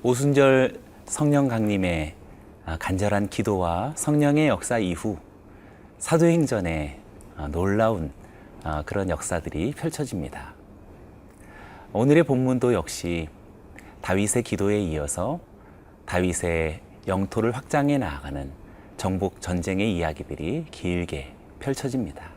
오순절 성령 강림의 간절한 기도와 성령의 역사 이후 사도행전에 놀라운 그런 역사들이 펼쳐집니다. 오늘의 본문도 역시 다윗의 기도에 이어서 다윗의 영토를 확장해 나아가는 정복 전쟁의 이야기들이 길게 펼쳐집니다.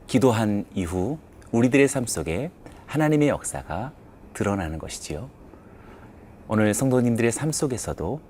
기도한 이후 우리들의 삶 속에 하나님의 역사가 드러나는 것이지요. 오늘 성도님들의 삶 속에서도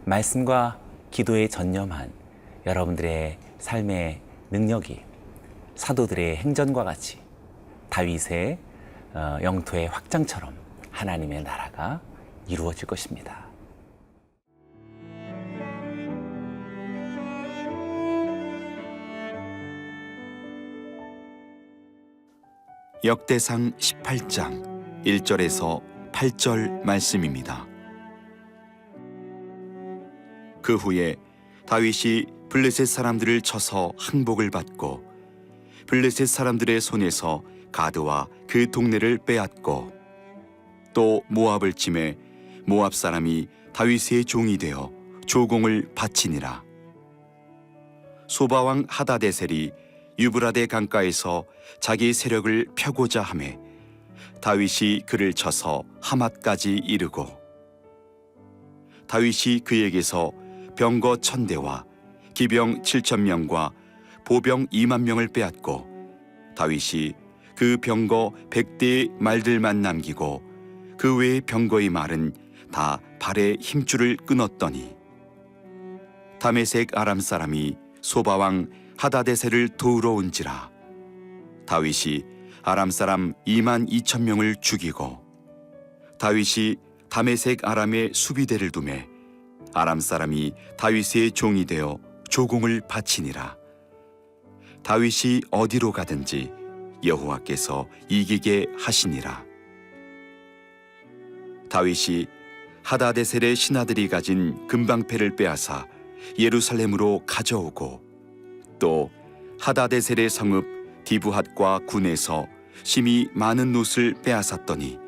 말씀과 기도에 전념한 여러분들의 삶의 능력이 사도들의 행전과 같이 다윗의 영토의 확장처럼 하나님의 나라가 이루어질 것입니다. 역대상 18장 1절에서 8절 말씀입니다. 그 후에 다윗이 블레셋 사람들을 쳐서 항복을 받고 블레셋 사람들의 손에서 가드와 그 동네를 빼앗고 또 모압을 치매 모압 사람이 다윗의 종이 되어 조공을 바치니라. 소바왕 하다데셀이 유브라데 강가에서 자기 세력을 펴고자 하매 다윗이 그를 쳐서 하맛까지 이르고 다윗이 그에게서 병거 1000대와 기병 7000명과 보병 20000명을 빼앗고 다윗이 그 병거 100대의 말들만 남기고 그 외의 병거의 말은 다 발의 힘줄을 끊었더니 다메섹 아람 사람이 소바왕 하다데셀을 도우러 온지라. 다윗이 아람 사람 22,000명을 죽이고 다윗이 다메섹 아람의 수비대를 두매 아람 사람이 다윗의 종이 되어 조공을 바치니라. 다윗이 어디로 가든지 여호와께서 이기게 하시니라. 다윗이 하다데셀의 신하들이 가진 금방패를 빼앗아 예루살렘으로 가져오고 또 하다데셀의 성읍 디브핫과 군에서 심히 많은 놋을 빼앗았더니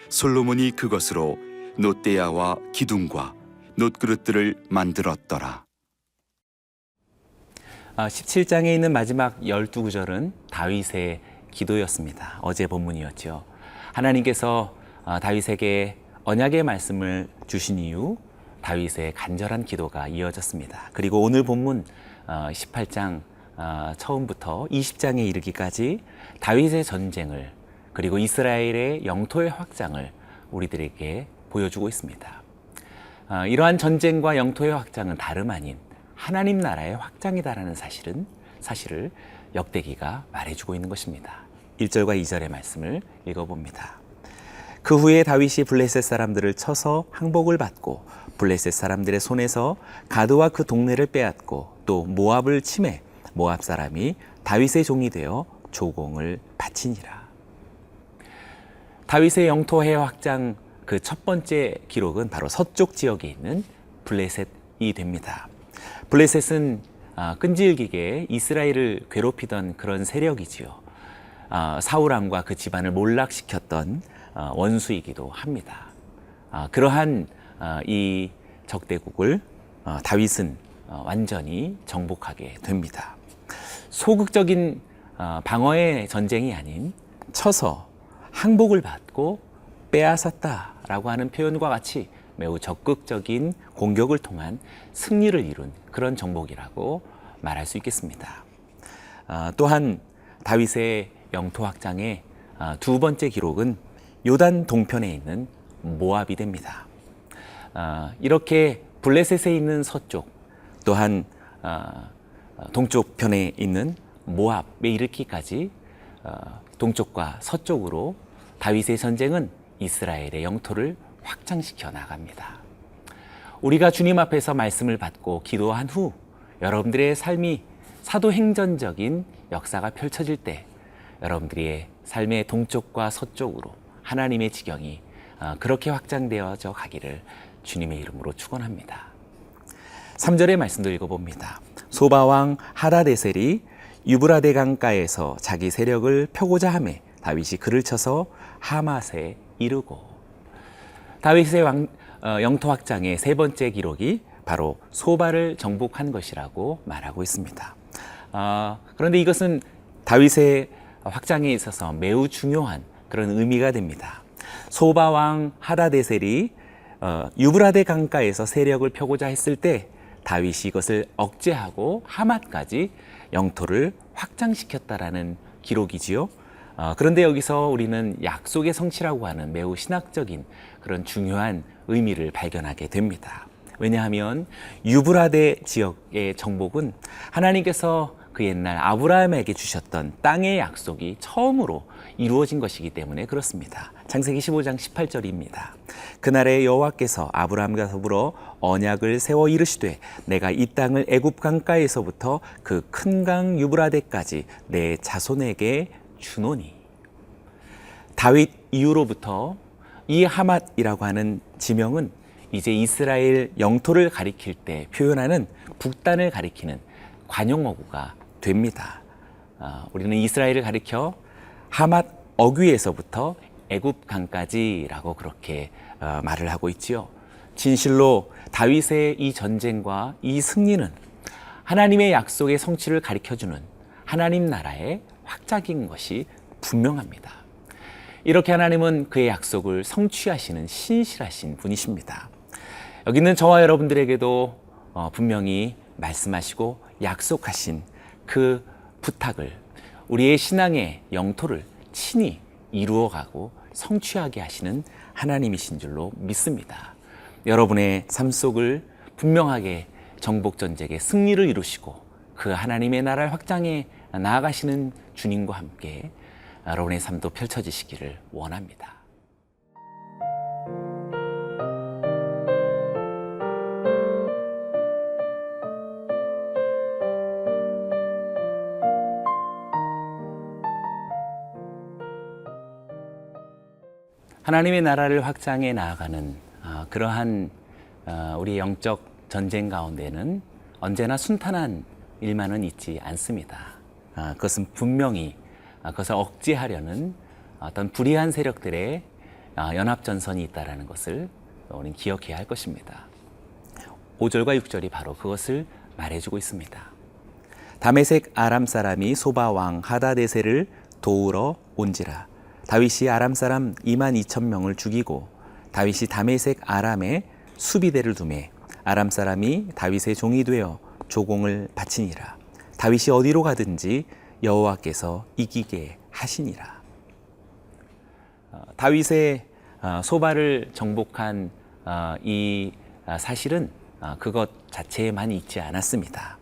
솔로몬이 그것으로 놋대야와 기둥과 놋그릇들을 만들었더라. 17장에 있는 마지막 12구절은 다윗의 기도였습니다. 어제 본문이었죠. 하나님께서 다윗에게 언약의 말씀을 주신 이후 다윗의 간절한 기도가 이어졌습니다. 그리고 오늘 본문 18장 처음부터 20장에 이르기까지 다윗의 전쟁을 그리고 이스라엘의 영토의 확장을 우리들에게 보여주고 있습니다. 이러한 전쟁과 영토의 확장은 다름 아닌 하나님 나라의 확장이다라는 사실을 역대기가 말해주고 있는 것입니다. 1절과 2절의 말씀을 읽어봅니다. 그 후에 다윗이 블레셋 사람들을 쳐서 항복을 받고 블레셋 사람들의 손에서 가드와 그 동네를 빼앗고 또 모압을 치매 모압 사람이 다윗의 종이 되어 조공을 바치니라. 다윗의 영토의 확장 그 첫 번째 기록은 바로 서쪽 지역에 있는 블레셋이 됩니다. 블레셋은 끈질기게 이스라엘을 괴롭히던 그런 세력이지요. 사울왕과 그 집안을 몰락시켰던 원수이기도 합니다. 그러한 이 적대국을 다윗은 완전히 정복하게 됩니다. 소극적인 방어의 전쟁이 아닌 쳐서 항복을 받고 빼앗았다라고 하는 표현과 같이 매우 적극적인 공격을 통한 승리를 이룬 그런 정복이라고 말할 수 있겠습니다. 또한 다윗의 영토 확장의 두 번째 기록은 요단 동편에 있는 모압이 됩니다. 이렇게 블레셋에 있는 서쪽 또한 동쪽 편에 있는 모압에 이르기까지 동쪽과 서쪽으로 다윗의 전쟁은 이스라엘의 영토를 확장시켜 나갑니다. 우리가 주님 앞에서 말씀을 받고 기도한 후 여러분들의 삶이 사도행전적인 역사가 펼쳐질 때 여러분들의 삶의 동쪽과 서쪽으로 하나님의 지경이 그렇게 확장되어져 가기를 주님의 이름으로 축원합니다. 3절의 말씀도 읽어봅니다. 소바왕 하다데셀이 유브라데 강가에서 자기 세력을 펴고자 하매 다윗이 그를 쳐서 하맛에 이르고. 다윗의 영토 확장의 세 번째 기록이 바로 소바를 정복한 것이라고 말하고 있습니다. 그런데 이것은 다윗의 확장에 있어서 매우 중요한 그런 의미가 됩니다. 소바 왕 하다데셀이 유브라데 강가에서 세력을 펴고자 했을 때 다윗이 이것을 억제하고 하맛까지 영토를 확장시켰다라는 기록이지요. 그런데 여기서 우리는 약속의 성취라고 하는 매우 신학적인 그런 중요한 의미를 발견하게 됩니다. 왜냐하면 유브라데 지역의 정복은 하나님께서 그 옛날 아브라함에게 주셨던 땅의 약속이 처음으로 이루어진 것이기 때문에 그렇습니다. 창세기 15장 18절입니다. 그날에 여호와께서 아브라함과 더불어 언약을 세워 이르시되 내가 이 땅을 애굽 강가에서부터 그 큰 강 유브라데까지 내 자손에게 주노니. 다윗 이후로부터 이 하맛이라고 하는 지명은 이제 이스라엘 영토를 가리킬 때 표현하는 북단을 가리키는 관용어구가 됩니다. 우리는 이스라엘을 가리켜 하맛 어귀에서부터 애굽 강까지라고 그렇게 말을 하고 있지요. 진실로 다윗의 이 전쟁과 이 승리는 하나님의 약속의 성취를 가리켜주는 하나님 나라의 확장인 것이 분명합니다. 이렇게 하나님은 그의 약속을 성취하시는 신실하신 분이십니다. 여기 있는 저와 여러분들에게도 분명히 말씀하시고 약속하신 그 부탁을 우리의 신앙의 영토를 친히 이루어가고 성취하게 하시는 하나님이신 줄로 믿습니다. 여러분의 삶 속을 분명하게 정복전쟁의 승리를 이루시고 그 하나님의 나라를 확장해 나아가시는 주님과 함께 여러분의 삶도 펼쳐지시기를 원합니다. 하나님의 나라를 확장해 나아가는 그러한 우리 영적 전쟁 가운데는 언제나 순탄한 일만은 있지 않습니다. 그것은 분명히 그것을 억제하려는 어떤 불의한 세력들의 연합전선이 있다는 것을 우리는 기억해야 할 것입니다. 5절과 6절이 바로 그것을 말해주고 있습니다. 다메섹 아람 사람이 소바 왕 하다데셀을 도우러 온지라. 다윗이 아람 사람 22,000명을 죽이고 다윗이 다메섹 아람에 수비대를 두매 아람 사람이 다윗의 종이 되어 조공을 바치니라. 다윗이 어디로 가든지 여호와께서 이기게 하시니라. 다윗의 소바를 정복한 이 사실은 그것 자체에만 있지 않았습니다.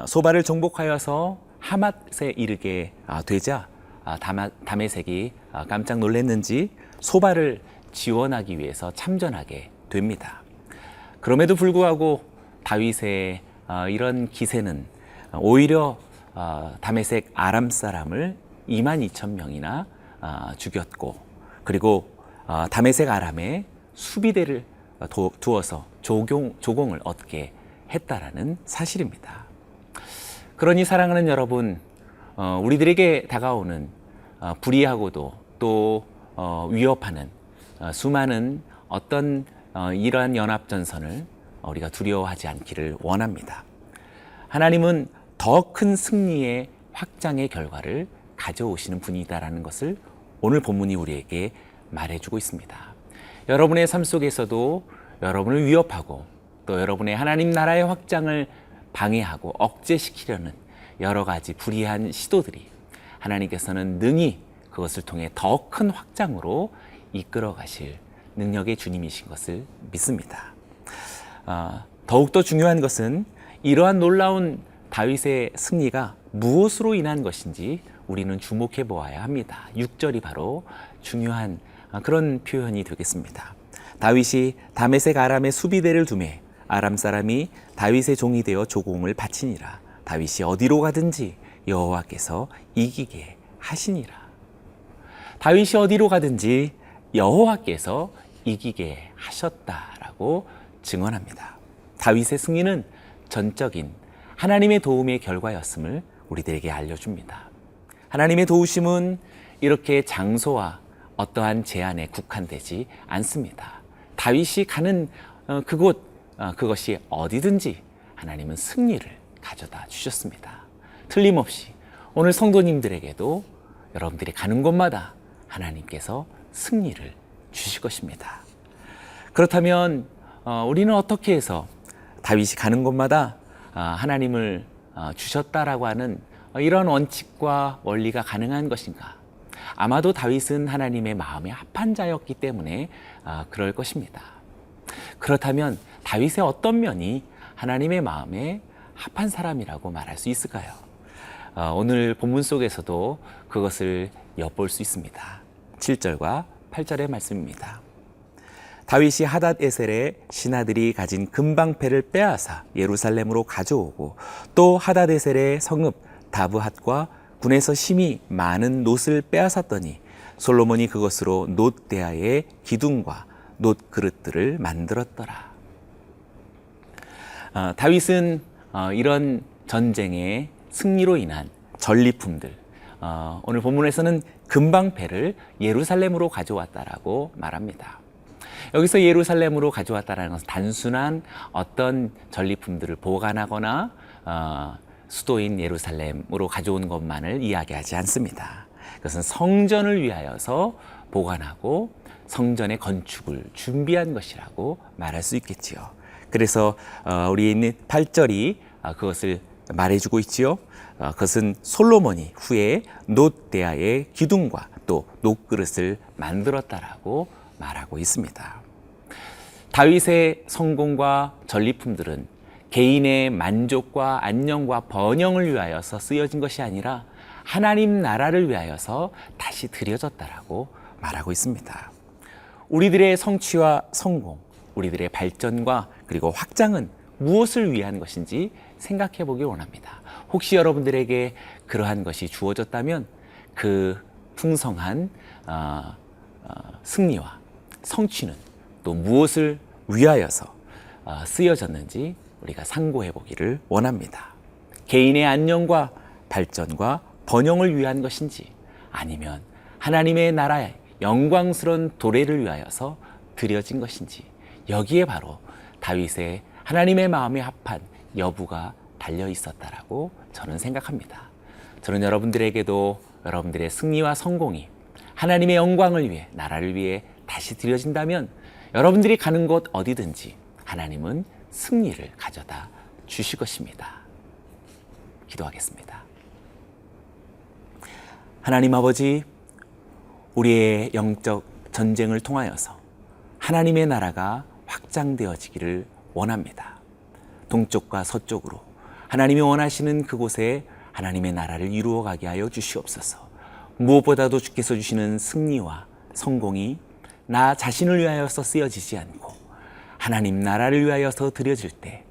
소바를 정복하여서 하맛에 이르게 되자 다메섹이 깜짝 놀랐는지 소바를 지원하기 위해서 참전하게 됩니다. 그럼에도 불구하고 다윗의 이런 기세는 오히려 다메섹 아람 사람을 22,000명이나 죽였고 그리고 다메섹 아람에 수비대를 두어서 조공을 얻게 했다라는 사실입니다. 그러니 사랑하는 여러분, 우리들에게 다가오는 불의하고도 또 위협하는 수많은 어떤 이러한 연합전선을 우리가 두려워하지 않기를 원합니다. 하나님은 더 큰 승리의 확장의 결과를 가져오시는 분이다라는 것을 오늘 본문이 우리에게 말해주고 있습니다. 여러분의 삶 속에서도 여러분을 위협하고 또 여러분의 하나님 나라의 확장을 방해하고 억제시키려는 여러 가지 불의한 시도들이 하나님께서는 능히 그것을 통해 더 큰 확장으로 이끌어 가실 능력의 주님이신 것을 믿습니다. 더욱더 중요한 것은 이러한 놀라운 다윗의 승리가 무엇으로 인한 것인지 우리는 주목해 보아야 합니다. 6절이 바로 중요한 그런 표현이 되겠습니다. 다윗이 다메섹 아람의 수비대를 두매 아람 사람이 다윗의 종이 되어 조공을 바치니라. 다윗이 어디로 가든지 여호와께서 이기게 하시니라. 다윗이 어디로 가든지 여호와께서 이기게 하셨다라고 증언합니다. 다윗의 승리는 전적인 하나님의 도움의 결과였음을 우리들에게 알려줍니다. 하나님의 도우심은 이렇게 장소와 어떠한 제한에 국한되지 않습니다. 다윗이 가는 그곳, 그것이 어디든지 하나님은 승리를 가져다 주셨습니다. 틀림없이 오늘 성도님들에게도 여러분들이 가는 곳마다 하나님께서 승리를 주실 것입니다. 그렇다면 우리는 어떻게 해서 다윗이 가는 곳마다 하나님을 주셨다라고 하는 이런 원칙과 원리가 가능한 것인가? 아마도 다윗은 하나님의 마음에 합한 자였기 때문에 그럴 것입니다. 그렇다면 다윗의 어떤 면이 하나님의 마음에 합한 사람이라고 말할 수 있을까요? 오늘 본문 속에서도 그것을 엿볼 수 있습니다. 7절과 8절의 말씀입니다. 다윗이 하닷에셀의 신하들이 가진 금방패를 빼앗아 예루살렘으로 가져오고 또 하닷에셀의 성읍 다브핫과 군에서 심히 많은 놋을 빼앗았더니 솔로몬이 그것으로 놋 대야의 기둥과 놋 그릇들을 만들었더라. 다윗은 이런 전쟁의 승리로 인한 전리품들, 오늘 본문에서는 금방패를 예루살렘으로 가져왔다라고 말합니다. 여기서 예루살렘으로 가져왔다는 것은 단순한 어떤 전리품들을 보관하거나 수도인 예루살렘으로 가져온 것만을 이야기하지 않습니다. 그것은 성전을 위하여서 보관하고 성전의 건축을 준비한 것이라고 말할 수 있겠지요. 그래서 우리 있는 8절이 그것을 말해주고 있지요. 그것은 솔로몬이 후에 놋 대야의 기둥과 또 놋 그릇을 만들었다라고 말하고 있습니다. 다윗의 성공과 전리품들은 개인의 만족과 안녕과 번영을 위하여서 쓰여진 것이 아니라 하나님 나라를 위하여서 다시 드려졌다라고 말하고 있습니다. 우리들의 성취와 성공, 우리들의 발전과 그리고 확장은 무엇을 위한 것인지 생각해 보기 원합니다. 혹시 여러분들에게 그러한 것이 주어졌다면 그 풍성한 승리와 성취는 또 무엇을 위하여서 쓰여졌는지 우리가 상고해 보기를 원합니다. 개인의 안녕과 발전과 번영을 위한 것인지 아니면 하나님의 나라의 영광스러운 도래를 위하여서 드려진 것인지 여기에 바로 다윗의 하나님의 마음에 합한 여부가 달려 있었다라고 저는 생각합니다. 저는 여러분들에게도 여러분들의 승리와 성공이 하나님의 영광을 위해 나라를 위해 다시 드려진다면 여러분들이 가는 곳 어디든지 하나님은 승리를 가져다 주실 것입니다. 기도하겠습니다. 하나님 아버지, 우리의 영적 전쟁을 통하여서 하나님의 나라가 확장되어지기를 원합니다. 동쪽과 서쪽으로 하나님이 원하시는 그곳에 하나님의 나라를 이루어가게 하여 주시옵소서. 무엇보다도 주께서 주시는 승리와 성공이 나 자신을 위하여서 쓰여지지 않고 하나님 나라를 위하여서 드려질 때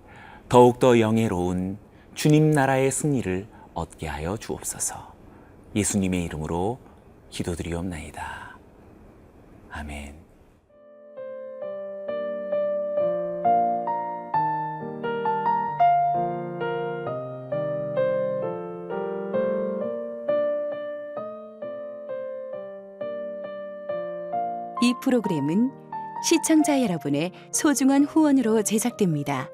더욱더 영예로운 주님 나라의 승리를 얻게 하여 주옵소서. 예수님의 이름으로 기도드리옵나이다. 아멘. 이 프로그램은 시청자 여러분의 소중한 후원으로 제작됩니다.